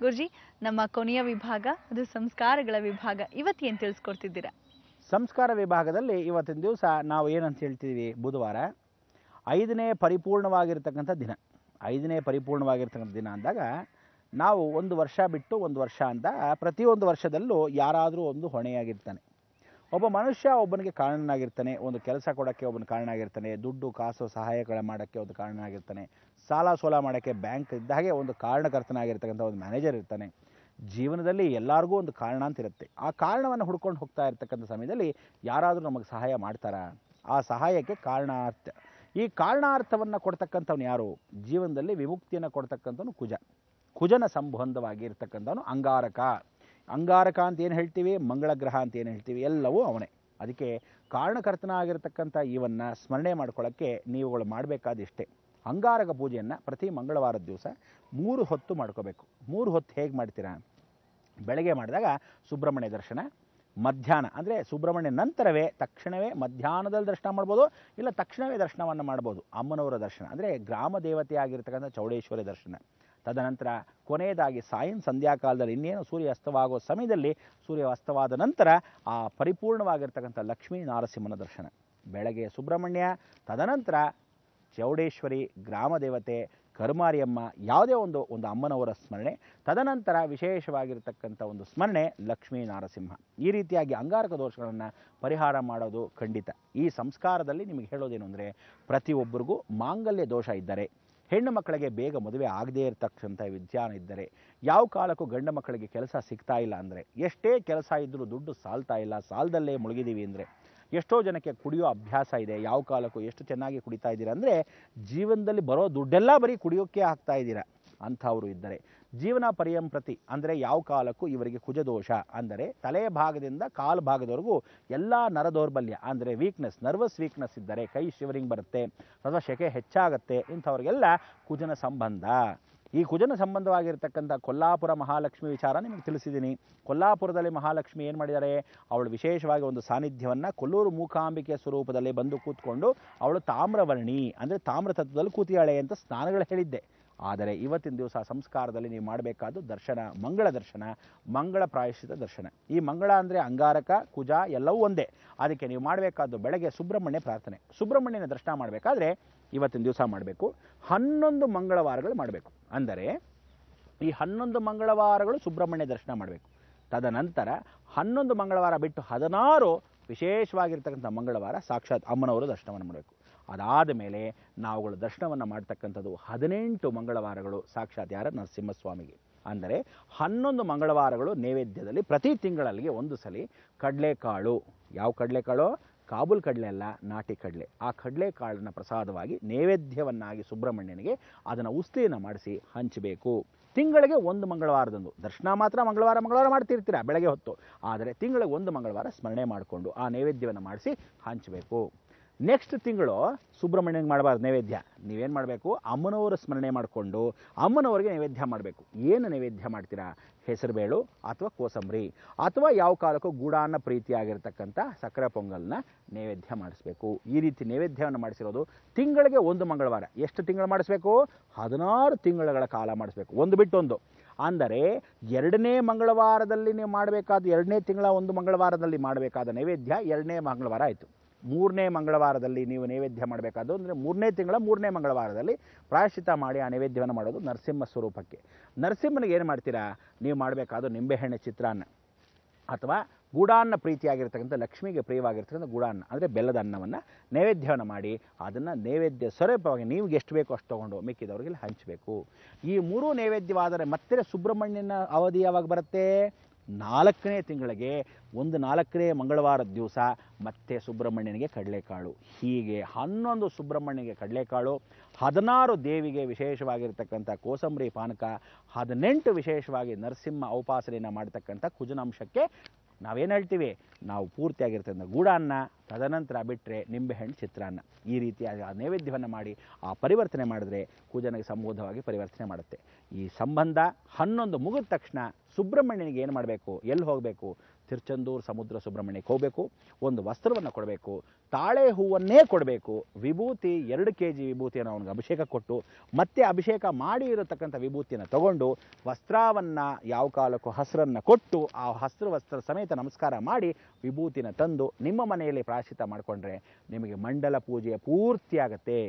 ಗುರುಜಿ, ನಮ್ಮ ಕೊನೆಯ ವಿಭಾಗ ಅದು ಸಂಸ್ಕಾರಗಳ ವಿಭಾಗ. ಇವತ್ತೇನು ತಿಳಿಸ್ಕೊಡ್ತಿದ್ದೀರಾ? ಸಂಸ್ಕಾರ ವಿಭಾಗದಲ್ಲಿ ಇವತ್ತಿನ ದಿವಸ ನಾವು ಏನಂತ ಹೇಳ್ತೀವಿ, ಬುಧವಾರ 5ನೇ ಪರಿಪೂರ್ಣವಾಗಿರ್ತಕ್ಕಂಥ ದಿನ. 5ನೇ ಪರಿಪೂರ್ಣವಾಗಿರ್ತಕ್ಕಂಥ ದಿನ ಅಂದಾಗ ನಾವು ಒಂದು ವರ್ಷ ಬಿಟ್ಟು ಒಂದು ವರ್ಷ ಅಂತ ಪ್ರತಿಯೊಂದು ವರ್ಷದಲ್ಲೂ ಯಾರಾದರೂ ಒಂದು ಹೊಣೆಯಾಗಿರ್ತಾನೆ. ಒಬ್ಬ ಮನುಷ್ಯ ಒಬ್ಬನಿಗೆ ಕಾರಣನಾಗಿರ್ತಾನೆ, ಒಂದು ಕೆಲಸ ಕೊಡೋಕ್ಕೆ ಒಬ್ಬನ ಕಾರಣ ಆಗಿರ್ತಾನೆ, ದುಡ್ಡು ಕಾಸು ಸಹಾಯಗಳ ಮಾಡೋಕ್ಕೆ ಒಂದು ಕಾರಣ ಆಗಿರ್ತಾನೆ, ಸಾಲ ಸೋಲ ಮಾಡೋಕ್ಕೆ ಬ್ಯಾಂಕ್ ಇದ್ದ ಹಾಗೆ ಒಂದು ಕಾರಣಕರ್ತನಾಗಿರ್ತಕ್ಕಂಥ ಒಂದು ಮ್ಯಾನೇಜರ್ ಇರ್ತಾನೆ. ಜೀವನದಲ್ಲಿ ಎಲ್ಲರಿಗೂ ಒಂದು ಕಾರಣ ಅಂತ ಇರುತ್ತೆ. ಆ ಕಾರಣವನ್ನು ಹುಡ್ಕೊಂಡು ಹೋಗ್ತಾ ಇರ್ತಕ್ಕಂಥ ಸಮಯದಲ್ಲಿ ಯಾರಾದರೂ ನಮಗೆ ಸಹಾಯ ಮಾಡ್ತಾರಾ? ಆ ಸಹಾಯಕ್ಕೆ ಕಾರಣಾರ್ಥ. ಈ ಕಾರಣಾರ್ಥವನ್ನು ಕೊಡ್ತಕ್ಕಂಥವ್ನು ಯಾರು? ಜೀವನದಲ್ಲಿ ವಿಮುಕ್ತಿಯನ್ನು ಕೊಡ್ತಕ್ಕಂಥವನು ಕುಜ. ಕುಜನ ಸಂಬಂಧವಾಗಿ ಇರ್ತಕ್ಕಂಥವನು ಅಂಗಾರಕ. ಅಂಗಾರಕ ಅಂತ ಏನು ಹೇಳ್ತೀವಿ, ಮಂಗಳ ಗ್ರಹ ಅಂತ ಏನು ಹೇಳ್ತೀವಿ, ಎಲ್ಲವೂ ಅವನೇ. ಅದಕ್ಕೆ ಕಾರಣಕರ್ತನಾಗಿರ್ತಕ್ಕಂಥ ಇವನ್ನು ಸ್ಮರಣೆ ಮಾಡ್ಕೊಳ್ಳೋಕ್ಕೆ ನೀವುಗಳು ಮಾಡಬೇಕಾದಿಷ್ಟೇ. ಅಂಗಾರಕ ಪೂಜೆಯನ್ನು ಪ್ರತಿ ಮಂಗಳವಾರದ ದಿವಸ 3 ಹೊತ್ತು ಮಾಡ್ಕೋಬೇಕು. 3 ಹೊತ್ತು ಹೇಗೆ ಮಾಡ್ತೀರಾ? ಬೆಳಗ್ಗೆ ಮಾಡಿದಾಗ ಸುಬ್ರಹ್ಮಣ್ಯ ದರ್ಶನ, ಮಧ್ಯಾಹ್ನ ಅಂದರೆ ಸುಬ್ರಹ್ಮಣ್ಯ ನಂತರವೇ ತಕ್ಷಣವೇ ಮಧ್ಯಾಹ್ನದಲ್ಲಿ ದರ್ಶನ ಮಾಡ್ಬೋದು, ಇಲ್ಲ ತಕ್ಷಣವೇ ದರ್ಶನವನ್ನು ಮಾಡ್ಬೋದು. ಅಮ್ಮನವರ ದರ್ಶನ ಅಂದರೆ ಗ್ರಾಮ ದೇವತೆ ಆಗಿರ್ತಕ್ಕಂಥ ಚೌಡೇಶ್ವರಿ ದರ್ಶನ. ತದನಂತರ ಕೊನೆಯದಾಗಿ ಸಂಧ್ಯಾಕಾಲದಲ್ಲಿ ಇನ್ನೇನು ಸೂರ್ಯ ಅಸ್ತವಾಗೋ ಸಮಯದಲ್ಲಿ, ಸೂರ್ಯ ಅಸ್ತವಾದ ನಂತರ ಆ ಪರಿಪೂರ್ಣವಾಗಿರ್ತಕ್ಕಂಥ ಲಕ್ಷ್ಮೀ ನಾರಸಿಂಹನ ದರ್ಶನ. ಬೆಳಗ್ಗೆ ಸುಬ್ರಹ್ಮಣ್ಯ, ತದನಂತರ ಚೌಡೇಶ್ವರಿ, ಗ್ರಾಮ ದೇವತೆ, ಕರುಮಾರಿಯಮ್ಮ, ಯಾವುದೇ ಒಂದು ಅಮ್ಮನವರ ಸ್ಮರಣೆ, ತದನಂತರ ವಿಶೇಷವಾಗಿರ್ತಕ್ಕಂಥ ಒಂದು ಸ್ಮರಣೆ ಲಕ್ಷ್ಮೀ ನಾರಸಿಂಹ. ಈ ರೀತಿಯಾಗಿ ಅಂಗಾರಕ ದೋಷಗಳನ್ನು ಪರಿಹಾರ ಮಾಡೋದು ಖಂಡಿತ. ಈ ಸಂಸ್ಕಾರದಲ್ಲಿ ನಿಮಗೆ ಹೇಳೋದೇನು ಅಂದರೆ, ಪ್ರತಿಯೊಬ್ಬರಿಗೂ ಮಾಂಗಲ್ಯ ದೋಷ ಇದ್ದರೆ, ಹೆಣ್ಣು ಮಕ್ಕಳಿಗೆ ಬೇಗ ಮದುವೆ ಆಗದೇ ಇರತಕ್ಕಂಥ ವಿದ್ಯಾನ ಇದ್ದರೆ, ಯಾವ ಕಾಲಕ್ಕೂ ಗಂಡು ಮಕ್ಕಳಿಗೆ ಕೆಲಸ ಸಿಗ್ತಾ ಇಲ್ಲ ಅಂದರೆ, ಎಷ್ಟೇ ಕೆಲಸ ಇದ್ದರೂ ದುಡ್ಡು ಸಾಲ್ತಾ ಇಲ್ಲ, ಸಾಲದಲ್ಲೇ ಮುಳುಗಿದ್ದೀವಿ ಅಂದರೆ, ಎಷ್ಟೋ ಜನಕ್ಕೆ ಕುಡಿಯೋ ಅಭ್ಯಾಸ ಇದೆ, ಯಾವ ಕಾಲಕ್ಕೂ ಎಷ್ಟು ಚೆನ್ನಾಗಿ ಕುಡಿತಾ ಇದ್ದೀರಾ ಅಂದರೆ ಜೀವನದಲ್ಲಿ ಬರೋ ದುಡ್ಡೆಲ್ಲ ಬರೀ ಕುಡಿಯೋಕ್ಕೆ ಹಾಕ್ತಾ ಇದ್ದೀರಾ ಅಂಥವರು ಇದ್ದರೆ, ಜೀವನ ಪರ್ಯಂಪ್ರತಿ ಅಂದರೆ ಯಾವ ಕಾಲಕ್ಕೂ ಇವರಿಗೆ ಕುಜದೋಷ ಅಂದರೆ ತಲೆ ಭಾಗದಿಂದ ಕಾಲು ಭಾಗದವರೆಗೂ ಎಲ್ಲ ನರ ದೌರ್ಬಲ್ಯ ಅಂದರೆ ವೀಕ್ನೆಸ್, ನರ್ವಸ್ ವೀಕ್ನೆಸ್ ಇದ್ದರೆ, ಕೈ ಶಿವರಿಂಗ್ ಬರುತ್ತೆ ಅಥವಾ ಶೆಕೆ ಹೆಚ್ಚಾಗುತ್ತೆ, ಇಂಥವ್ರಿಗೆಲ್ಲ ಕುಜನ ಸಂಬಂಧ. ಈ ಕುಜನ ಸಂಬಂಧವಾಗಿರ್ತಕ್ಕಂಥ ಕೊಲ್ಲಾಪುರ ಮಹಾಲಕ್ಷ್ಮಿ ವಿಚಾರ ನಿಮಗೆ ತಿಳಿಸಿದ್ದೀನಿ. ಕೊಲ್ಲಾಪುರದಲ್ಲಿ ಮಹಾಲಕ್ಷ್ಮಿ ಏನು ಮಾಡಿದ್ದಾರೆ, ಅವಳು ವಿಶೇಷವಾಗಿ ಒಂದು ಸಾನ್ನಿಧ್ಯವನ್ನು ಕೊಲ್ಲೂರು ಮೂಕಾಂಬಿಕೆ ಸ್ವರೂಪದಲ್ಲಿ ಬಂದು ಕೂತ್ಕೊಂಡು ಅವಳು ತಾಮ್ರವರ್ಣಿ ಅಂದರೆ ತಾಮ್ರ ತತ್ವದಲ್ಲಿ ಕೂತಿಯಾಳೆ ಅಂತ ಸ್ನಾನಗಳು ಹೇಳಿದ್ದೆ. ಆದರೆ ಇವತ್ತಿನ ದಿವಸ ಸಂಸ್ಕಾರದಲ್ಲಿ ನೀವು ಮಾಡಬೇಕಾದ್ದು ದರ್ಶನ, ಮಂಗಳ ದರ್ಶನ, ಮಂಗಳ ಪ್ರಾಯಶ್ಚಿತ ದರ್ಶನ. ಈ ಮಂಗಳ ಅಂದರೆ ಅಂಗಾರಕ, ಕುಜ ಎಲ್ಲವೂ ಒಂದೇ. ಅದಕ್ಕೆ ನೀವು ಮಾಡಬೇಕಾದ್ದು ಬೆಳಗ್ಗೆ ಸುಬ್ರಹ್ಮಣ್ಯ ಪ್ರಾರ್ಥನೆ. ಸುಬ್ರಹ್ಮಣ್ಯನ ದರ್ಶನ ಮಾಡಬೇಕಾದ್ರೆ ಇವತ್ತಿನ ದಿವಸ ಮಾಡಬೇಕು. 11 ಮಂಗಳವಾರಗಳು ಮಾಡಬೇಕು. ಅಂದರೆ ಈ 11 ಮಂಗಳವಾರಗಳು ಸುಬ್ರಹ್ಮಣ್ಯ ದರ್ಶನ ಮಾಡಬೇಕು. ತದನಂತರ 11 ಮಂಗಳವಾರ ಬಿಟ್ಟು 16 ವಿಶೇಷವಾಗಿರ್ತಕ್ಕಂಥ ಮಂಗಳವಾರ ಸಾಕ್ಷಾತ್ ಅಮ್ಮನವರು ದರ್ಶನವನ್ನು ಮಾಡಬೇಕು. ಅದಾದ ಮೇಲೆ ನಾವುಗಳು ದರ್ಶನವನ್ನು ಮಾಡ್ತಕ್ಕಂಥದ್ದು 18 ಮಂಗಳವಾರಗಳು ಸಾಕ್ಷಾತ್ ಯಾರ? ನರಸಿಂಹಸ್ವಾಮಿಗೆ. ಅಂದರೆ 11 ಮಂಗಳವಾರಗಳು ನೈವೇದ್ಯದಲ್ಲಿ ಪ್ರತಿ ತಿಂಗಳಲ್ಲಿ ಒಂದು ಸಲ ಕಡಲೆಕಾಳು, ಯಾವ ಕಡಲೆಕಾಳು? ಕಾಬೂಲ್ ಕಡಲೆ ಅಲ್ಲ, ನಾಟಿ ಕಡಲೆ. ಆ ಕಡಲೆಕಾಳನ್ನು ಪ್ರಸಾದವಾಗಿ ನೈವೇದ್ಯವನ್ನಾಗಿ ಸುಬ್ರಹ್ಮಣ್ಯನಿಗೆ ಅದನ್ನು ಉಸ್ತಿಯನ್ನು ಮಾಡಿಸಿ ಹಂಚಬೇಕು. ತಿಂಗಳಿಗೆ 1 ಮಂಗಳವಾರದಂದು ದರ್ಶನ ಮಾತ್ರ ಮಂಗಳವಾರ ಮಾಡ್ತಿರ್ತೀರ ಬೆಳಗ್ಗೆ ಹೊತ್ತು, ಆದರೆ ತಿಂಗಳಿಗೆ 1 ಮಂಗಳವಾರ ಸ್ಮರಣೆ ಮಾಡಿಕೊಂಡು ಆ ನೈವೇದ್ಯವನ್ನು ಮಾಡಿಸಿ ಹಂಚಬೇಕು. ನೆಕ್ಸ್ಟ್ ತಿಂಗಳು ಸುಬ್ರಹ್ಮಣ್ಯನಿಗೆ ಮಾಡಬಾರ್ದು ನೈವೇದ್ಯ. ನೀವೇನು ಮಾಡಬೇಕು? ಅಮ್ಮನವರ ಸ್ಮರಣೆ ಮಾಡಿಕೊಂಡು ಅಮ್ಮನವರಿಗೆ ನೈವೇದ್ಯ ಮಾಡಬೇಕು. ಏನು ನೈವೇದ್ಯ ಮಾಡ್ತೀರಾ? ಹೆಸರುಬೇಳು ಅಥವಾ ಕೋಸಂಬರಿ ಅಥವಾ ಯಾವ ಕಾಲಕ್ಕೂ ಗೂಡಾನ್ನ ಪ್ರೀತಿಯಾಗಿರ್ತಕ್ಕಂಥ ಸಕ್ಕರೆ ಪೊಂಗಲ್ನ ನೈವೇದ್ಯ ಮಾಡಿಸ್ಬೇಕು. ಈ ರೀತಿ ನೈವೇದ್ಯವನ್ನು ಮಾಡಿಸಿರೋದು ತಿಂಗಳಿಗೆ 1 ಮಂಗಳವಾರ. ಎಷ್ಟು ತಿಂಗಳು ಮಾಡಿಸ್ಬೇಕು? 16 ತಿಂಗಳ ಕಾಲ ಮಾಡಿಸ್ಬೇಕು, ಒಂದು ಬಿಟ್ಟು ಒಂದು. ಅಂದರೆ 2ನೇ ಮಂಗಳವಾರದಲ್ಲಿ ನೀವು ಮಾಡಬೇಕಾದ, 2ನೇ ತಿಂಗಳ 1 ಮಂಗಳವಾರದಲ್ಲಿ ಮಾಡಬೇಕಾದ ನೈವೇದ್ಯ 2ನೇ ಮಂಗಳವಾರ ಆಯಿತು. 3ನೇ ಮಂಗಳವಾರದಲ್ಲಿ ನೀವು ನೈವೇದ್ಯ ಮಾಡಬೇಕಾದ್ದು ಅಂದರೆ 3ನೇ ತಿಂಗಳ 3ನೇ ಮಂಗಳವಾರದಲ್ಲಿ ಪ್ರಾಯಶ್ಚಿತ ಮಾಡಿ ಆ ನೈವೇದ್ಯವನ್ನು ಮಾಡೋದು ನರಸಿಂಹ ಸ್ವರೂಪಕ್ಕೆ. ನರಸಿಂಹನಿಗೆ ಏನು ಮಾಡ್ತೀರಾ? ನೀವು ಮಾಡಬೇಕಾದ್ದು ನಿಂಬೆಹಣ್ಣೆ ಚಿತ್ರಾನ್ನ ಅಥವಾ ಗೂಡಾನ್ನ ಪ್ರೀತಿಯಾಗಿರ್ತಕ್ಕಂಥ ಲಕ್ಷ್ಮಿಗೆ ಪ್ರಿಯವಾಗಿರ್ತಕ್ಕಂಥ ಗೂಡಾನ್ನ ಅಂದರೆ ಬೆಲ್ಲದ ಅನ್ನವನ್ನು ನೈವೇದ್ಯವನ್ನು ಮಾಡಿ ಅದನ್ನು ನೈವೇದ್ಯ ಸ್ವರೂಪವಾಗಿ ನೀವು ಎಷ್ಟು ಬೇಕೋ ಅಷ್ಟು ತೊಗೊಂಡು ಮಿಕ್ಕಿದವರಿಗೆ ಹಂಚಬೇಕು. ಈ 3 ನೈವೇದ್ಯವಾದರೆ ಮತ್ತೆ ಸುಬ್ರಹ್ಮಣ್ಯನ ಅವಧಿ ಯಾವಾಗ ಬರುತ್ತೆ? 4ನೇ ತಿಂಗಳಿಗೆ 4ನೇ ಮಂಗಳವಾರದ ದಿವಸ ಮತ್ತೆ ಸುಬ್ರಹ್ಮಣ್ಯನಿಗೆ ಕಡಲೆಕಾಳು. ಹೀಗೆ 11 ಸುಬ್ರಹ್ಮಣ್ಯನಿಗೆ ಕಡಲೆಕಾಳು, 16 ದೇವಿಗೆ ವಿಶೇಷವಾಗಿರ್ತಕ್ಕಂಥ ಕೋಸಂಬರಿ ಪಾನಕ, 18 ವಿಶೇಷವಾಗಿ ನರಸಿಂಹ ಔಪಾಸನೆಯನ್ನು ಮಾಡ್ತಕ್ಕಂಥ ಕುಜನಾಂಶಕ್ಕೆ ನಾವೇನು ಹೇಳ್ತೀವಿ, ನಾವು ಪೂರ್ತಿಯಾಗಿರ್ತಕ್ಕಂಥ ಗೂಡಾನ್ನ, ತದನಂತರ ಬಿಟ್ಟರೆ ನಿಂಬೆಹಣ್ಣು ಚಿತ್ರಾನ್ನ. ಈ ರೀತಿಯಾಗಿ ಆ ನೈವೇದ್ಯವನ್ನು ಮಾಡಿ ಆ ಪರಿವರ್ತನೆ ಮಾಡಿದ್ರೆ ಕುಜನಿಗೆ ಸಂಬೋಧವಾಗಿ ಪರಿವರ್ತನೆ ಮಾಡುತ್ತೆ. ಈ ಸಂಬಂಧ 11 ಮುಗಿದ ತಕ್ಷಣ ಸುಬ್ರಹ್ಮಣ್ಯನಿಗೆ ಏನು ಮಾಡಬೇಕು, ಎಲ್ಲಿ ಹೋಗಬೇಕು? ತಿರುಚೆಂದೂರು ಸಮುದ್ರ ಸುಬ್ರಹ್ಮಣ್ಯಕ್ಕೆ ಹೋಗಬೇಕು, ಒಂದು ವಸ್ತ್ರವನ್ನು ಕೊಡಬೇಕು, ತಾಳೆ ಹೂವನ್ನೇ ಕೊಡಬೇಕು, ವಿಭೂತಿ 2 kg ವಿಭೂತಿಯನ್ನು ಅವನಿಗೆ ಅಭಿಷೇಕ ಕೊಟ್ಟು, ಮತ್ತೆ ಅಭಿಷೇಕ ಮಾಡಿ ಇರತಕ್ಕಂಥ ವಿಭೂತಿಯನ್ನು ತಗೊಂಡು ವಸ್ತ್ರವನ್ನು ಯಾವ ಕಾಲಕ್ಕೂ ಹಸಿರನ್ನು ಕೊಟ್ಟು ಆ ಹಸಿರು ವಸ್ತ್ರ ಸಮೇತ ನಮಸ್ಕಾರ ಮಾಡಿ ವಿಭೂತಿನ ತಂದು ನಿಮ್ಮ ಮನೆಯಲ್ಲಿ ಪ್ರಾಯಶ್ಚಿತ್ತ ಮಾಡಿಕೊಂಡ್ರೆ ನಿಮಗೆ ಮಂಡಲ ಪೂಜೆ ಪೂರ್ತಿಯಾಗತ್ತೆ.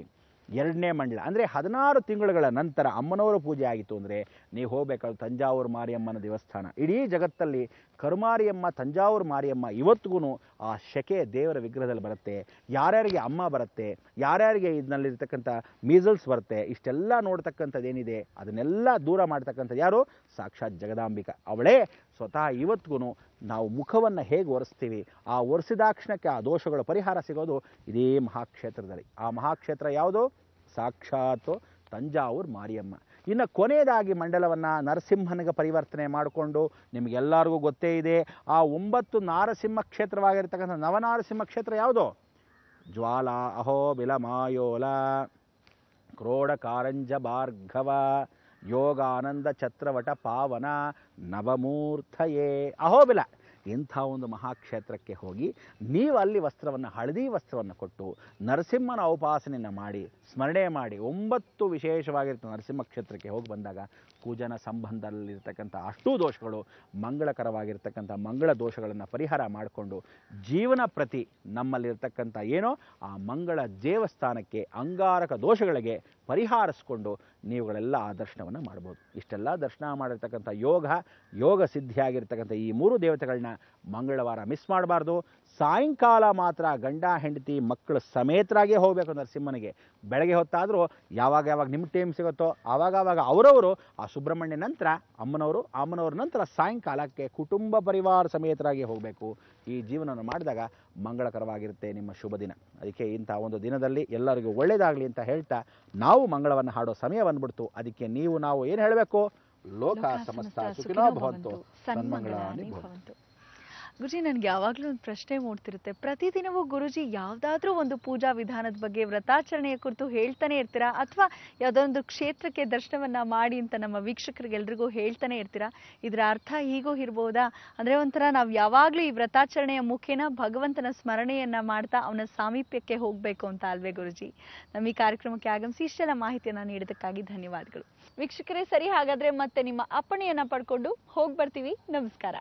2ನೇ ಮಂಡಲ ಅಂದರೆ 16 ತಿಂಗಳುಗಳ ನಂತರ ಅಮ್ಮನವರ ಪೂಜೆ ಆಗಿತ್ತು ಅಂದರೆ ನೀವು ಹೋಗಬೇಕಾದ್ರೆ ತಂಜಾವೂರು ಮಾರಿಯಮ್ಮನ ದೇವಸ್ಥಾನ. ಇಡೀ ಜಗತ್ತಲ್ಲಿ ಕರುಮಾರಿಯಮ್ಮ, ತಂಜಾವೂರು ಮಾರಿಯಮ್ಮ ಇವತ್ತಿಗೂ ಆ ಶಕೆ ದೇವರ ವಿಗ್ರಹದಲ್ಲಿ ಬರುತ್ತೆ. ಯಾರ್ಯಾರಿಗೆ ಅಮ್ಮ ಬರುತ್ತೆ, ಯಾರ್ಯಾರಿಗೆ ಇದನ್ನಲ್ಲಿರ್ತಕ್ಕಂಥ ಮೀಸಲ್ಸ್ ಬರುತ್ತೆ, ಇಷ್ಟೆಲ್ಲ ನೋಡ್ತಕ್ಕಂಥದ್ದು ಏನಿದೆ ಅದನ್ನೆಲ್ಲ ದೂರ ಮಾಡ್ತಕ್ಕಂಥದ್ದು ಯಾರು? ಸಾಕ್ಷಾತ್ ಜಗದಾಂಬಿಕ. ಅವಳೇ ಸ್ವತಃ ಇವತ್ತಿಗೂ ನಾವು ಮುಖವನ್ನು ಹೇಗೆ ಒರೆಸ್ತೀವಿ, ಆ ಒರೆಸಿದಾಕ್ಷಣಕ್ಕೆ ಆ ದೋಷಗಳ ಪರಿಹಾರ ಸಿಗೋದು ಇದೇ ಮಹಾಕ್ಷೇತ್ರದಲ್ಲಿ. ಆ ಮಹಾಕ್ಷೇತ್ರ ಯಾವುದು? ಸಾಕ್ಷಾತ್ ತಂಜಾವೂರು ಮಾರಿಯಮ್ಮ. ಇನ್ನು ಕೊನೆಯದಾಗಿ ಮಂಡಲವನ್ನು ನರಸಿಂಹನಿಗೆ ಪರಿವರ್ತನೆ ಮಾಡಿಕೊಂಡು ನಿಮಗೆಲ್ಲರಿಗೂ ಗೊತ್ತೇ ಇದೆ, ಆ 9 ನಾರಸಿಂಹ ಕ್ಷೇತ್ರವಾಗಿರ್ತಕ್ಕಂಥ ನವನಾರಸಿಂಹ ಕ್ಷೇತ್ರ ಯಾವುದು? ಜ್ವಾಲ, ಅಹೋಬಿಲ, ಮಾಯೋಲ, ಕ್ರೋಡ, ಕಾರಂಜ, ಭಾರ್ಗವ, ಯೋಗಾನಂದ, ಛತ್ರವಟ, ಪಾವನ, ನವಮೂರ್ತಯೇ, ಅಹೋಬಿಲ. ಇಂಥ ಒಂದು ಮಹಾಕ್ಷೇತ್ರಕ್ಕೆ ಹೋಗಿ ನೀವು ಅಲ್ಲಿ ವಸ್ತ್ರವನ್ನು, ಹಳದಿ ವಸ್ತ್ರವನ್ನು ಕೊಟ್ಟು ನರಸಿಂಹನ ಉಪಾಸನೆಯನ್ನು ಮಾಡಿ ಸ್ಮರಣೆ ಮಾಡಿ 9 ವಿಶೇಷವಾಗಿರ್ತಕ್ಕಂಥ ನರಸಿಂಹ ಕ್ಷೇತ್ರಕ್ಕೆ ಹೋಗಿ ಬಂದಾಗ ಕುಜನ ಸಂಬಂಧದಲ್ಲಿರ್ತಕ್ಕಂಥ ಅಷ್ಟೂ ದೋಷಗಳು, ಮಂಗಳಕರವಾಗಿರ್ತಕ್ಕಂಥ ಮಂಗಳ ದೋಷಗಳನ್ನು ಪರಿಹಾರ ಮಾಡಿಕೊಂಡು ಜೀವನ ಪ್ರತಿ ನಮ್ಮಲ್ಲಿರ್ತಕ್ಕಂಥ ಏನೋ ಆ ಮಂಗಳ ದೇವಸ್ಥಾನಕ್ಕೆ ಅಂಗಾರಕ ದೋಷಗಳಿಗೆ ಪರಿಹಾರಿಸ್ಕೊಂಡು ನೀವುಗಳೆಲ್ಲ ಆ ದರ್ಶನವನ್ನು ಮಾಡ್ಬೋದು. ಇಷ್ಟೆಲ್ಲ ದರ್ಶನ ಮಾಡಿರ್ತಕ್ಕಂಥ ಯೋಗ ಸಿದ್ಧಿಯಾಗಿರ್ತಕ್ಕಂಥ ಈ 3 ದೇವತೆಗಳನ್ನ ಮಂಗಳವಾರ ಮಿಸ್ ಮಾಡಬಾರ್ದು. ಸಾಯಂಕಾಲ ಮಾತ್ರ ಗಂಡ ಹೆಂಡತಿ ಮಕ್ಕಳು ಸಮೇತರಾಗೇ ಹೋಗಬೇಕು ನರಸಿಂಹನಿಗೆ. ಬೆಳಗ್ಗೆ ಹೊತ್ತಾದರೂ ಯಾವಾಗ ನಿಮ್ಮ ಟೈಮ್ ಸಿಗುತ್ತೋ ಆವಾಗ ಅವರವರು ಆ ಸುಬ್ರಹ್ಮಣ್ಯ ನಂತರ ಅಮ್ಮನವ್ರ ನಂತರ ಸಾಯಂಕಾಲಕ್ಕೆ ಕುಟುಂಬ ಪರಿವಾರ ಸಮೇತರಾಗಿ ಹೋಗಬೇಕು. ಈ ಜೀವನವನ್ನು ಮಾಡಿದಾಗ ಮಂಗಳಕರವಾಗಿರುತ್ತೆ ನಿಮ್ಮ ಶುಭ ದಿನ. ಅದಕ್ಕೆ ಇಂಥ ಒಂದು ದಿನದಲ್ಲಿ ಎಲ್ಲರಿಗೂ ಒಳ್ಳೆಯದಾಗಲಿ ಅಂತ ಹೇಳ್ತಾ ನಾವು ಮಂಗಳವನ್ನು ಹಾಡೋ ಸಮಯ ಬಂದ್ಬಿಡ್ತು. ಅದಕ್ಕೆ ನಾವು ಏನು ಹೇಳಬೇಕು? ಲೋಕ ಸಮಸ್ತ ಸುಖಿನೋ ಭವಂತು, ಸನ್ಮಂಗಳಾನಿ ಭವಂತು. ಗುರುಜಿ, ನನಗೆ ಯಾವಾಗಲೂ ಒಂದು ಪ್ರಶ್ನೆ ಮೂಡ್ತಿರುತ್ತೆ. ಪ್ರತಿದಿನವೂ ಗುರುಜಿ ಯಾವುದಾದ್ರೂ ಒಂದು ಪೂಜಾ ವಿಧಾನದ ಬಗ್ಗೆ, ವ್ರತಾಚರಣೆಯ ಕುರಿತು ಹೇಳ್ತಾನೆ ಇರ್ತೀರಾ, ಅಥವಾ ಯಾವುದೊಂದು ಕ್ಷೇತ್ರಕ್ಕೆ ದರ್ಶನವನ್ನ ಮಾಡಿ ಅಂತ ನಮ್ಮ ವೀಕ್ಷಕರಿಗೆಲ್ರಿಗೂ ಹೇಳ್ತಾನೆ ಇರ್ತೀರಾ? ಇದರ ಅರ್ಥ ಹೀಗೂ ಇರ್ಬೋದಾ? ಅಂದರೆ ಒಂಥರ ನಾವು ಯಾವಾಗಲೂ ಈ ವ್ರತಾಚರಣೆಯ ಮುಖೇನ ಭಗವಂತನ ಸ್ಮರಣೆಯನ್ನ ಮಾಡ್ತಾ ಅವನ ಸಾಮೀಪ್ಯಕ್ಕೆ ಹೋಗಬೇಕು ಅಂತ ಅಲ್ವೇ ಗುರುಜಿ? ನಮ್ಮ ಈ ಕಾರ್ಯಕ್ರಮಕ್ಕೆ ಆಗಮಿಸಿ ಇಷ್ಟೆಲ್ಲ ಮಾಹಿತಿಯನ್ನು ನೀಡಿದ್ದಕ್ಕಾಗಿ ಧನ್ಯವಾದಗಳು. ವೀಕ್ಷಕರೇ, ಸರಿ, ಹಾಗಾದ್ರೆ ಮತ್ತೆ ನಿಮ್ಮ ಅಪ್ಪಣೆಯನ್ನ ಪಡ್ಕೊಂಡು ಹೋಗಿ ಬರ್ತೀವಿ. ನಮಸ್ಕಾರ.